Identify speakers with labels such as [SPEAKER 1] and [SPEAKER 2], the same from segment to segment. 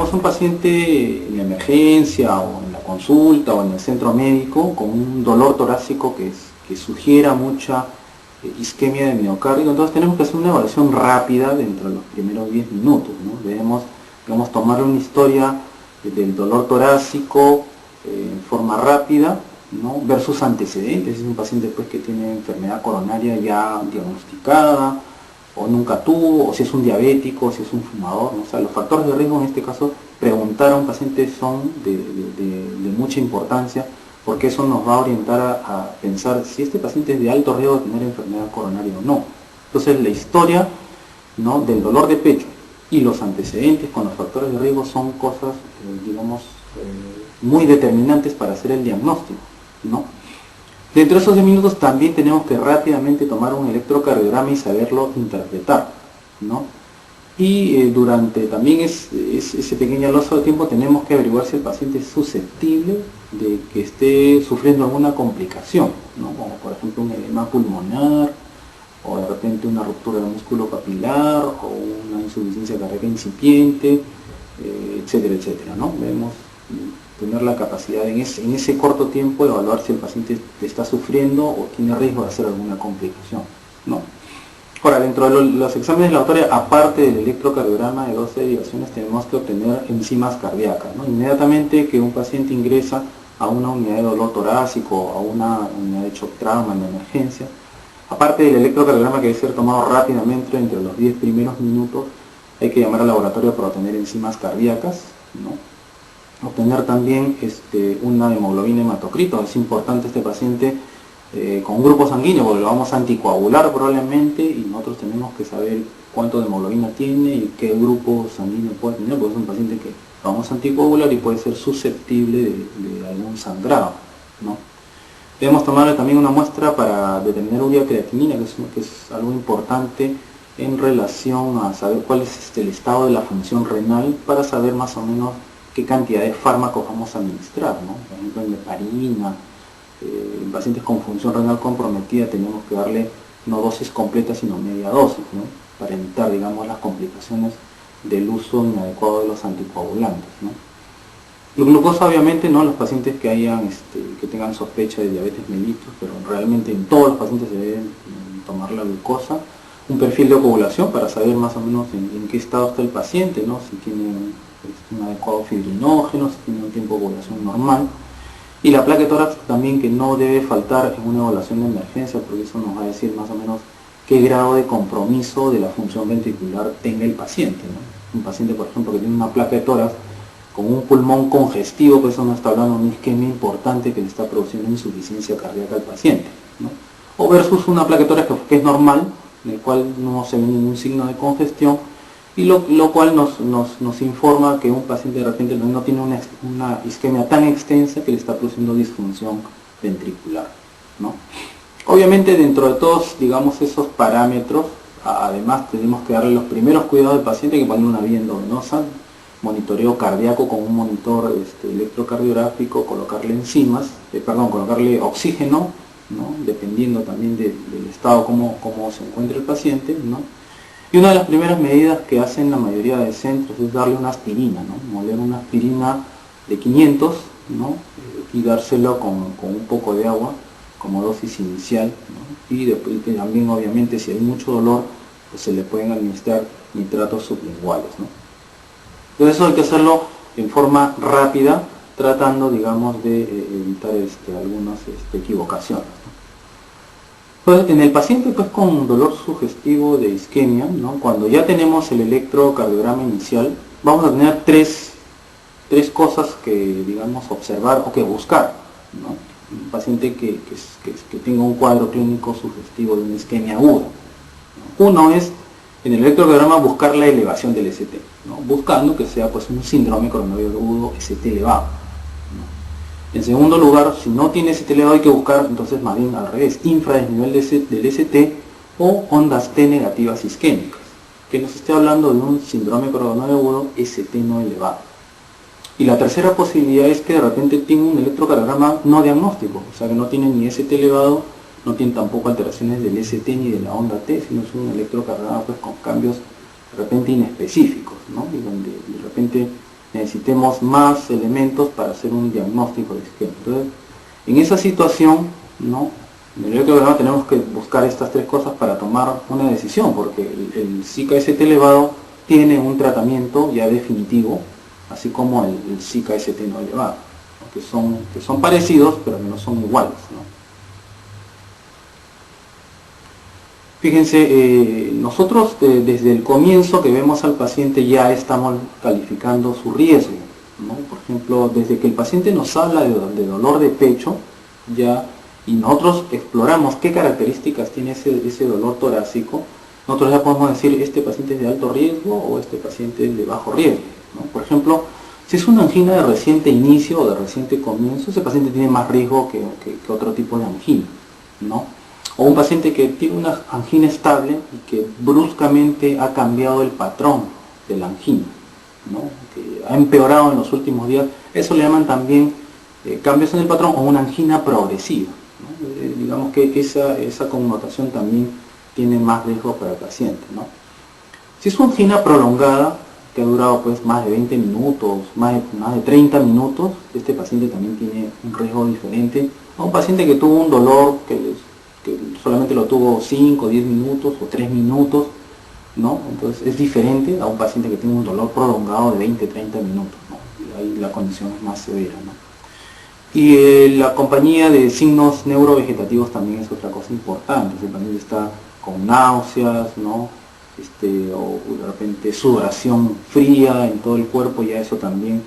[SPEAKER 1] tenemos un paciente en la emergencia o en la consulta o en el centro médico con un dolor torácico que sugiera mucha isquemia de miocardio, entonces tenemos que hacer una evaluación rápida dentro de los primeros 10 minutos, ¿no? Debemos, digamos, tomar una historia del dolor torácico en forma rápida, ¿no? Ver sus antecedentes, si es un paciente pues, que tiene enfermedad coronaria ya diagnosticada, o nunca tuvo, o si es un diabético, o si es un fumador, ¿no? O sea, los factores de riesgo en este caso, preguntar a un paciente son de mucha importancia, porque eso nos va a orientar a pensar si este paciente es de alto riesgo de tener enfermedad coronaria o no. Entonces la historia, ¿no?, del dolor de pecho y los antecedentes con los factores de riesgo son cosas, digamos, muy determinantes para hacer el diagnóstico, ¿no? Dentro de esos 10 minutos también tenemos que rápidamente tomar un electrocardiograma y saberlo interpretar, ¿no? Y durante también ese pequeño lapso de tiempo tenemos que averiguar si el paciente es susceptible de que esté sufriendo alguna complicación, ¿no? Como por ejemplo un edema pulmonar, o de repente una ruptura del músculo papilar, o una insuficiencia cardíaca incipiente, etcétera, etcétera, ¿no? Debemos tener la capacidad en ese corto tiempo de evaluar si el paciente está sufriendo o tiene riesgo de hacer alguna complicación, ¿no? Ahora, dentro de los exámenes de laboratorio, aparte del electrocardiograma de 12 derivaciones, tenemos que obtener enzimas cardíacas, ¿no? Inmediatamente que un paciente ingresa a una unidad de dolor torácico, a una unidad de shock trauma en la emergencia, aparte del electrocardiograma que debe ser tomado rápidamente entre los 10 primeros minutos, hay que llamar al laboratorio para obtener enzimas cardíacas, ¿no? Obtener también una hemoglobina hematocrito. Es importante este paciente con un grupo sanguíneo, porque lo vamos a anticoagular probablemente, y nosotros tenemos que saber cuánto de hemoglobina tiene y qué grupo sanguíneo puede tener, porque es un paciente que lo vamos a anticoagular y puede ser susceptible de algún sangrado, ¿no? Debemos tomarle también una muestra para determinar urea creatinina, que es algo importante en relación a saber cuál es el estado de la función renal, para saber más o menos qué cantidad de fármacos vamos a administrar, ¿no? Por ejemplo, en heparina, en pacientes con función renal comprometida tenemos que darle no dosis completa sino media dosis, ¿no? Para evitar, digamos, las complicaciones del uso inadecuado de los anticoagulantes, ¿no? La glucosa, obviamente, no los pacientes que tengan sospecha de diabetes mellitus, pero realmente en todos los pacientes se deben tomar la glucosa. Un perfil de coagulación para saber más o menos en qué estado está el paciente, ¿no? Si tiene un adecuado fibrinógeno, si tiene un tiempo de coagulación normal. Y la placa de tórax también, que no debe faltar en una evaluación de emergencia, porque eso nos va a decir más o menos qué grado de compromiso de la función ventricular tenga el paciente, ¿no? Un paciente, por ejemplo, que tiene una placa de tórax con un pulmón congestivo, pues eso nos está hablando de una isquemia importante que le está produciendo insuficiencia cardíaca al paciente, ¿no? O versus una placa de tórax que es normal, en el cual no se ve ningún signo de congestión, y lo cual nos informa que un paciente de repente no tiene una isquemia tan extensa que le está produciendo disfunción ventricular, ¿no? Obviamente, dentro de todos, digamos, esos parámetros, además tenemos que darle los primeros cuidados al paciente, que poner una vía endovenosa, monitoreo cardíaco con un monitor electrocardiográfico, colocarle enzimas, colocarle oxígeno, ¿no? Dependiendo también del estado, cómo se encuentra el paciente, ¿no? Y una de las primeras medidas que hacen la mayoría de centros es darle una aspirina, ¿no? Moler una aspirina de 500, ¿no? Y dárselo con un poco de agua como dosis inicial, ¿no? Y después también, obviamente, si hay mucho dolor, pues se le pueden administrar nitratos sublinguales, ¿no? Entonces eso hay que hacerlo en forma rápida, tratando, digamos, de evitar algunas equivocaciones, ¿no? Entonces, en el paciente pues, con dolor sugestivo de isquemia, ¿no? Cuando ya tenemos el electrocardiograma inicial, vamos a tener tres cosas que, digamos, observar o que buscar, ¿no? Un paciente que tenga un cuadro clínico sugestivo de una isquemia aguda, ¿no? Uno es, en el electrocardiograma, buscar la elevación del ST, ¿no? Buscando que sea pues, un síndrome coronario agudo ST elevado, ¿no? En segundo lugar, si no tiene ST elevado, hay que buscar entonces más bien al revés, infradesnivel del ST o ondas T negativas isquémicas, que nos esté hablando de un síndrome coronario agudo ST no elevado. Y la tercera posibilidad es que de repente tenga un electrocardiograma no diagnóstico, o sea que no tiene ni ST elevado, no tiene tampoco alteraciones del ST ni de la onda T, sino es un electrocardiograma pues, con cambios de repente inespecíficos, ¿no? Y donde de repente necesitemos más elementos para hacer un diagnóstico de isquemia. Entonces, en esa situación, ¿no?, en el electrocardiograma tenemos que buscar estas tres cosas para tomar una decisión, porque el Zika-ST elevado tiene un tratamiento ya definitivo, así como el Zika-ST no elevado, ¿no?, que son parecidos, pero que no son iguales, ¿no? Fíjense, nosotros desde el comienzo que vemos al paciente ya estamos calificando su riesgo, ¿no? Por ejemplo, desde que el paciente nos habla de dolor de pecho, y nosotros exploramos qué características tiene ese dolor torácico, nosotros ya podemos decir, este paciente es de alto riesgo o este paciente es de bajo riesgo, ¿no? Por ejemplo, si es una angina de reciente inicio o de reciente comienzo, ese paciente tiene más riesgo que otro tipo de angina, ¿no? O un paciente que tiene una angina estable y que bruscamente ha cambiado el patrón de la angina, ¿no?, que ha empeorado en los últimos días, eso le llaman también cambios en el patrón o una angina progresiva, ¿no? Digamos que esa connotación también tiene más riesgo para el paciente, ¿no? Si es una angina prolongada, que ha durado pues más de 20 minutos, más de 30 minutos, este paciente también tiene un riesgo diferente a un paciente que tuvo un dolor que solamente lo tuvo 5 o 10 minutos o 3 minutos, ¿no? Entonces es diferente a un paciente que tiene un dolor prolongado de 20 30 minutos, ¿no? Y ahí la condición es más severa, ¿no? Y la compañía de signos neurovegetativos también es otra cosa importante. Si el paciente está con náuseas, ¿no?, o de repente sudoración fría en todo el cuerpo, ya eso también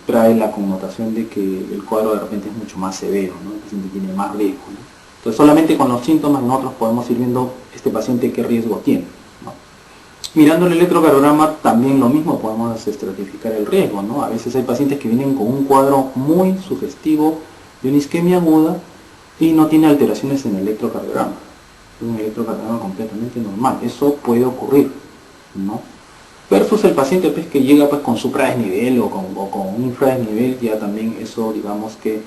[SPEAKER 1] trae la connotación de que el cuadro de repente es mucho más severo, ¿no? El paciente tiene más riesgo, ¿no? Entonces solamente con los síntomas nosotros podemos ir viendo este paciente qué riesgo tiene, ¿no? Mirando el electrocardiograma también lo mismo, podemos estratificar el riesgo, ¿no? A veces hay pacientes que vienen con un cuadro muy sugestivo de una isquemia aguda y no tiene alteraciones en el electrocardiograma. Es un electrocardiograma completamente normal. Eso puede ocurrir, ¿no? Versus el paciente pues, que llega pues, con supradesnivel o con un infradesnivel, ya también eso digamos que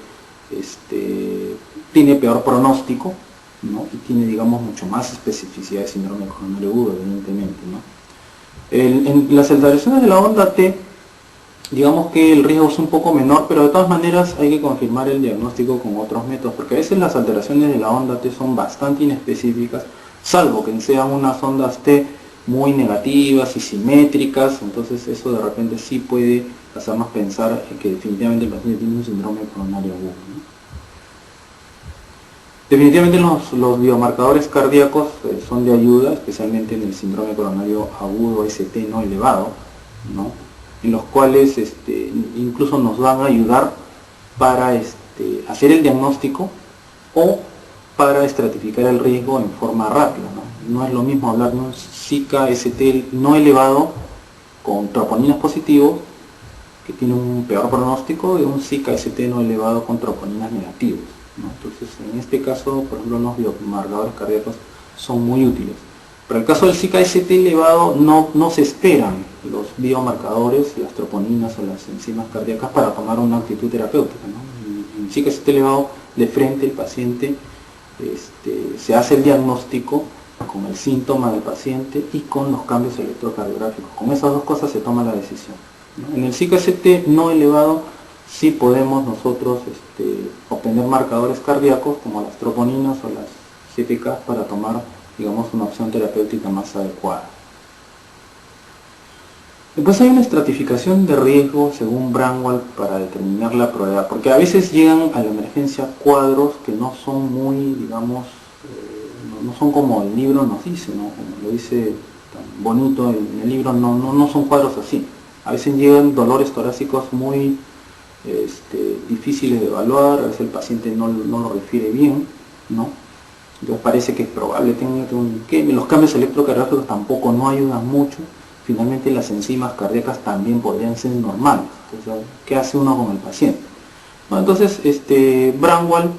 [SPEAKER 1] tiene peor pronóstico, ¿no?, y tiene digamos mucho más especificidad de síndrome coronario agudo, evidentemente, ¿no? En las alteraciones de la onda T, digamos que el riesgo es un poco menor, pero de todas maneras hay que confirmar el diagnóstico con otros métodos, porque a veces las alteraciones de la onda T son bastante inespecíficas, salvo que sean unas ondas T muy negativas y simétricas, entonces eso de repente sí puede hacernos pensar que definitivamente el paciente tiene un síndrome coronario agudo, ¿no? Definitivamente los biomarcadores cardíacos son de ayuda, especialmente en el síndrome coronario agudo ST no elevado, ¿no?, en los cuales incluso nos van a ayudar para hacer el diagnóstico o para estratificar el riesgo en forma rápida, ¿no? No es lo mismo hablar de un Zika-ST no elevado con troponinas positivos, que tiene un peor pronóstico, de un Zika-ST no elevado con troponinas negativos, ¿no? Entonces, en este caso, por ejemplo, los biomarcadores cardíacos son muy útiles. Para el caso del Zika-ST elevado, no se esperan los biomarcadores, las troponinas o las enzimas cardíacas para tomar una actitud terapéutica, ¿no? En Zika-ST elevado, de frente el paciente se hace el diagnóstico con el síntoma del paciente y con los cambios electrocardiográficos. Con esas dos cosas se toma la decisión, ¿no? En el Zika-ST no elevado, sí podemos nosotros obtener marcadores cardíacos como las troponinas o las CPK para tomar, digamos, una opción terapéutica más adecuada. Después hay una estratificación de riesgo según Braunwald para determinar la probabilidad, porque a veces llegan a la emergencia cuadros que no son muy, digamos, no son como el libro nos dice, ¿no? Como lo dice tan bonito en el libro, no son cuadros así. A veces llegan dolores torácicos muy difíciles de evaluar, a veces el paciente no lo refiere bien, ¿no? Entonces parece que es probable que los cambios electrocardiográficos tampoco no ayudan mucho. Finalmente las enzimas cardíacas también podrían ser normales. Entonces, ¿qué hace uno con el paciente? Bueno, entonces Braunwald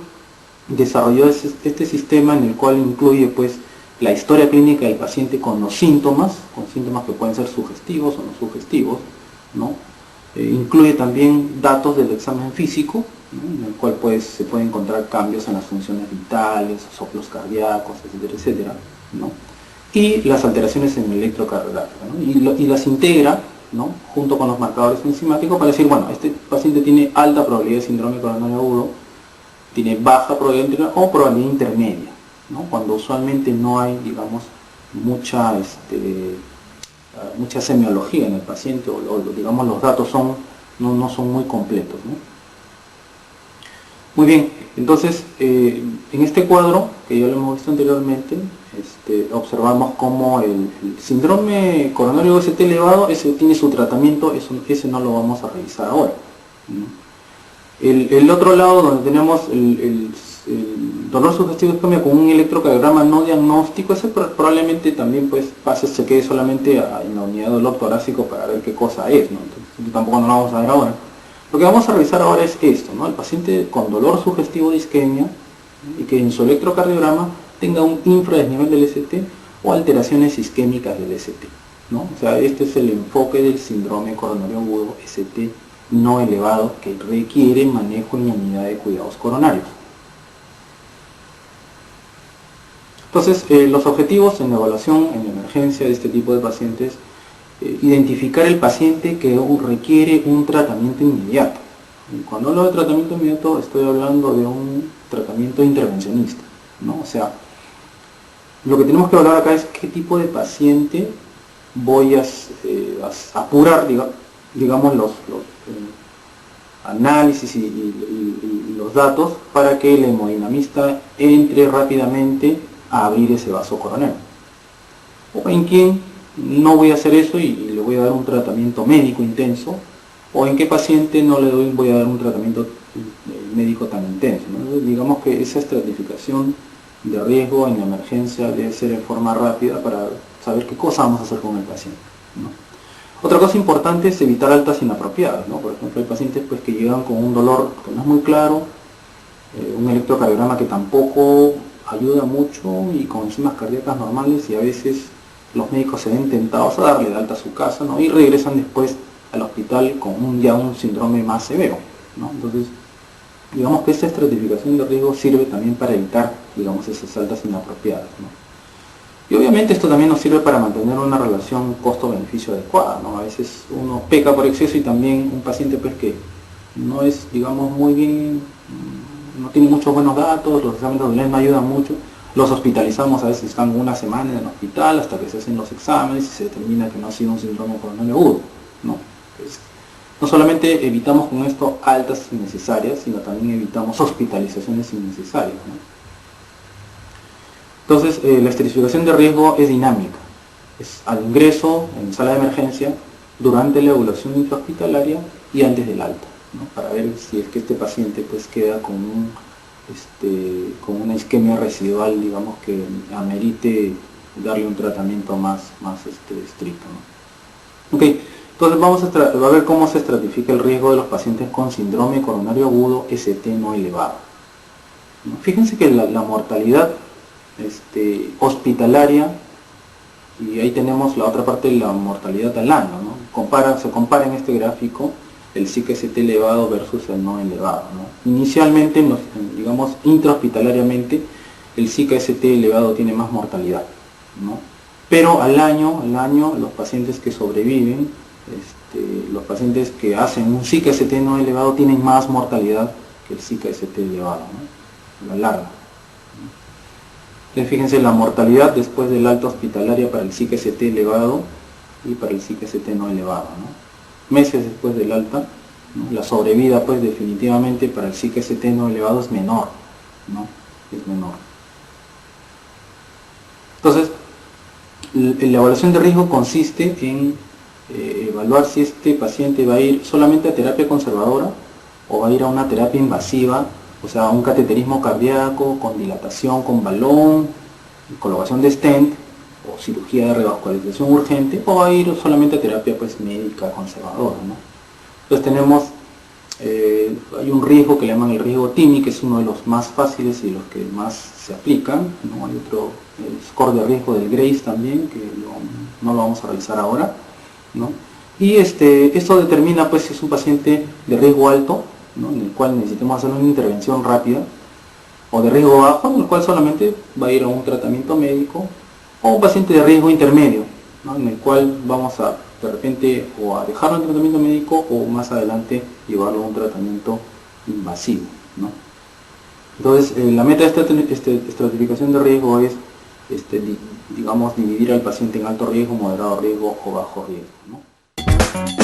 [SPEAKER 1] desarrolló este sistema en el cual incluye pues la historia clínica del paciente con los síntomas, que pueden ser sugestivos o no sugestivos, ¿no? Incluye también datos del examen físico, ¿no?, en el cual pues, se pueden encontrar cambios en las funciones vitales, soplos cardíacos, etcétera, etcétera, ¿no?, y las alteraciones en el electrocardiograma, ¿no?, y las integra ¿no? Junto con los marcadores enzimáticos para decir, bueno, este paciente tiene alta probabilidad de síndrome coronario agudo, tiene baja probabilidad o probabilidad intermedia, ¿no? Cuando usualmente no hay, digamos, mucha semiología en el paciente o digamos los datos no son muy completos, ¿no? Muy bien, entonces en este cuadro, que ya lo hemos visto anteriormente, observamos cómo el síndrome coronario OST elevado, ese tiene su tratamiento, ese no lo vamos a revisar ahora, ¿no? El otro lado, donde tenemos el dolor sugestivo isquemia con un electrocardiograma no diagnóstico, ese probablemente también pues se quede solamente en la unidad de dolor torácico para ver qué cosa es, ¿no? Entonces, tampoco no lo vamos a ver ahora. Lo que vamos a revisar ahora es esto, ¿no? El paciente con dolor sugestivo de isquemia, ¿no? Y que en su electrocardiograma tenga un infradesnivel del ST o alteraciones isquémicas del ST, ¿no? O sea, este es el enfoque del síndrome coronario agudo ST no elevado que requiere manejo en la unidad de cuidados coronarios. Entonces, los objetivos en la evaluación en emergencia de este tipo de pacientes: identificar el paciente que requiere un tratamiento inmediato. Y cuando hablo de tratamiento inmediato estoy hablando de un tratamiento intervencionista, ¿no? O sea, lo que tenemos que hablar acá es qué tipo de paciente voy a apurar, digamos, los análisis y los datos para que el hemodinamista entre rápidamente a abrir ese vaso coronario. O en quién no voy a hacer eso y le voy a dar un tratamiento médico intenso, o en qué paciente no voy a dar un tratamiento médico tan intenso, ¿no? Entonces, digamos que esa estratificación de riesgo en la emergencia debe ser en forma rápida para saber qué cosa vamos a hacer con el paciente, ¿no? Otra cosa importante es evitar altas inapropiadas, ¿no? Por ejemplo, hay pacientes pues, que llegan con un dolor que no es muy claro, un electrocardiograma que tampoco ayuda mucho y con enzimas cardíacas normales, y a veces los médicos se ven tentados a darle de alta a su casa, ¿no? Y regresan después al hospital con ya un síndrome más severo, ¿no? Entonces, digamos que esta estratificación de riesgo sirve también para evitar, digamos, esas altas inapropiadas, ¿no? Y obviamente esto también nos sirve para mantener una relación costo-beneficio adecuada, ¿no? A veces uno peca por exceso y también un paciente pues que no es, digamos, muy bien, no tiene muchos buenos datos, los exámenes de dolor no ayudan mucho, los hospitalizamos, a veces están una semana en el hospital hasta que se hacen los exámenes y se determina que no ha sido un síndrome coronario agudo, ¿no? Pues, no solamente evitamos con esto altas innecesarias, sino también evitamos hospitalizaciones innecesarias, ¿no? Entonces, la estratificación de riesgo es dinámica. Es al ingreso en sala de emergencia, durante la evaluación intrahospitalaria y antes del alta, ¿no? Para ver si es que este paciente pues queda con una isquemia residual, digamos, que amerite darle un tratamiento más estricto, ¿no? Ok, entonces vamos a ver cómo se estratifica el riesgo de los pacientes con síndrome coronario agudo ST no elevado, ¿no? Fíjense que la mortalidad hospitalaria, y ahí tenemos la otra parte de la mortalidad al año, ¿no? Se compara en este gráfico el SIC-ST elevado versus el no elevado, ¿no? Inicialmente, digamos, intrahospitalariamente, el SIC-ST elevado tiene más mortalidad, ¿no? Pero al año los pacientes que sobreviven, los pacientes que hacen un SIC-ST no elevado tienen más mortalidad que el SIC-ST elevado, ¿no? A la larga. Entonces, fíjense la mortalidad después del alta hospitalaria para el SIC-ST elevado y para el SIC-ST no elevado, ¿no? Meses después del alta, ¿no? La sobrevida pues definitivamente para el SIC-ST no elevado es menor, ¿no? Es menor. Entonces, la evaluación de riesgo consiste en evaluar si este paciente va a ir solamente a terapia conservadora o va a ir a una terapia invasiva, o sea, un cateterismo cardíaco con dilatación con balón, colocación de stent o cirugía de revascularización urgente, o va a ir solamente a terapia pues médica conservadora, ¿no? Entonces tenemos, hay un riesgo que le llaman el riesgo TIMI, que es uno de los más fáciles y los que más se aplican, ¿no? Hay otro, el score de riesgo del Grace también, que no lo vamos a revisar ahora, ¿no? Y esto determina pues si es un paciente de riesgo alto, ¿no? En el cual necesitamos hacer una intervención rápida, o de riesgo bajo, en el cual solamente va a ir a un tratamiento médico, o un paciente de riesgo intermedio, ¿no? En el cual vamos a de repente o a dejarlo en tratamiento médico o más adelante llevarlo a un tratamiento invasivo, ¿no? Entonces, la meta de esta estratificación de riesgo es, digamos, dividir al paciente en alto riesgo, moderado riesgo o bajo riesgo, ¿no?